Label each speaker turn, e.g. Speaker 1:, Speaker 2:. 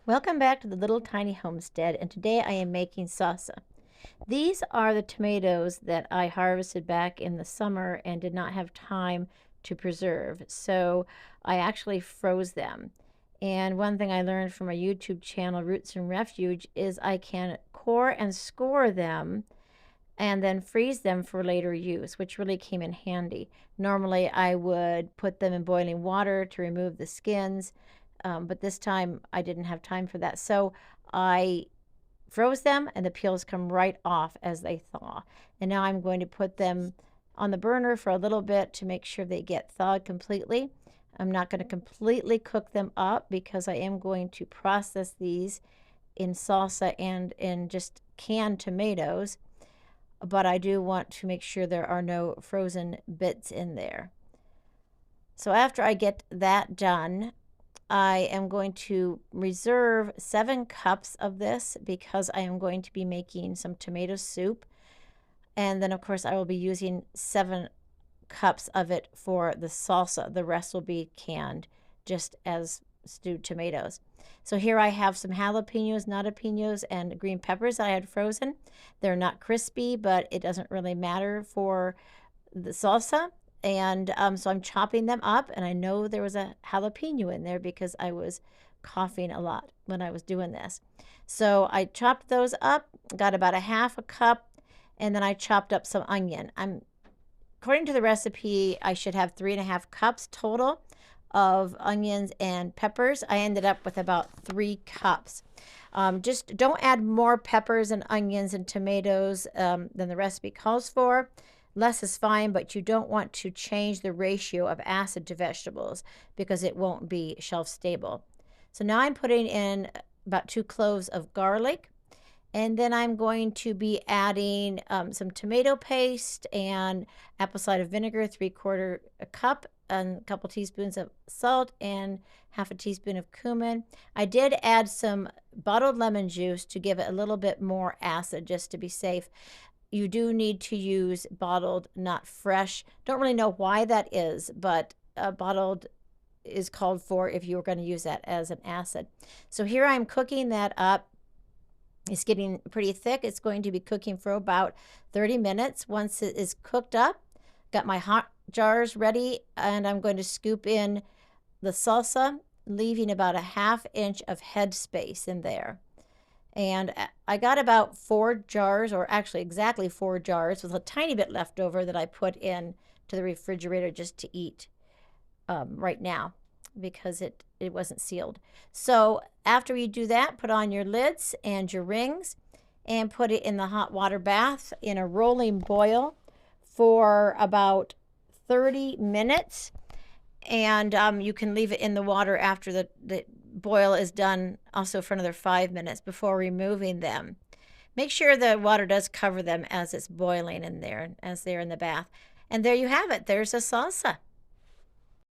Speaker 1: Welcome back to the Little Tiny Homestead, and today I am making salsa. These are the tomatoes that I harvested back in the summer and did not have time to preserve, so I actually froze them. And one thing I learned from my YouTube channel, Roots and Refuge, is I can core and score them and then freeze them for later use, which really came in handy. Normally, I would put them in boiling water to remove the skins, but this time I didn't have time for that. So I froze them, and the peels come right off as they thaw. And now I'm going to put them on the burner for a little bit to make sure they get thawed completely. I'm not going to completely cook them up because I am going to process these in salsa and in just canned tomatoes, but I do want to make sure there are no frozen bits in there. So after I get that done, I am going to reserve 7 cups of this because I am going to be making some tomato soup. And then, of course, I will be using 7 cups of it for the salsa. The rest will be canned just as stewed tomatoes. So here I have some jalapenos, jalapenos, and green peppers I had frozen. They're not crispy, but it doesn't really matter for the salsa. And so I'm chopping them up, and I know there was a jalapeno in there because I was coughing a lot when I was doing this. So I chopped those up, got about a half a cup, and then I chopped up some onion. According to the recipe, I should have 3.5 cups total of onions and peppers. I ended up with about 3 cups. Just don't add more peppers and onions and tomatoes than the recipe calls for. Less is fine, but you don't want to change the ratio of acid to vegetables because it won't be shelf stable. So now I'm putting in about 2 cloves of garlic, and then I'm going to be adding some tomato paste and apple cider vinegar, 3/4 cup, and a couple teaspoons of salt and half a teaspoon of cumin. I did add some bottled lemon juice to give it a little bit more acid just to be safe. You do need to use bottled, not fresh. Don't really know why that is, but bottled is called for if you're going to use that as an acid. So here I'm cooking that up. It's getting pretty thick. It's going to be cooking for about 30 minutes. Once it is cooked up, got my hot jars ready, and I'm going to scoop in the salsa, leaving about a 1/2 inch of head space in there. And I got about 4 jars, or actually exactly 4 jars, with a tiny bit left over that I put in to the refrigerator just to eat right now because it wasn't sealed. So after you do that, put on your lids and your rings and put it in the hot water bath in a rolling boil for about 30 minutes. And you can leave it in the water after the boil is done also for another 5 minutes before removing them. Make sure the water does cover them as it's boiling in there, as they're in the bath. And there you have it. There's a salsa.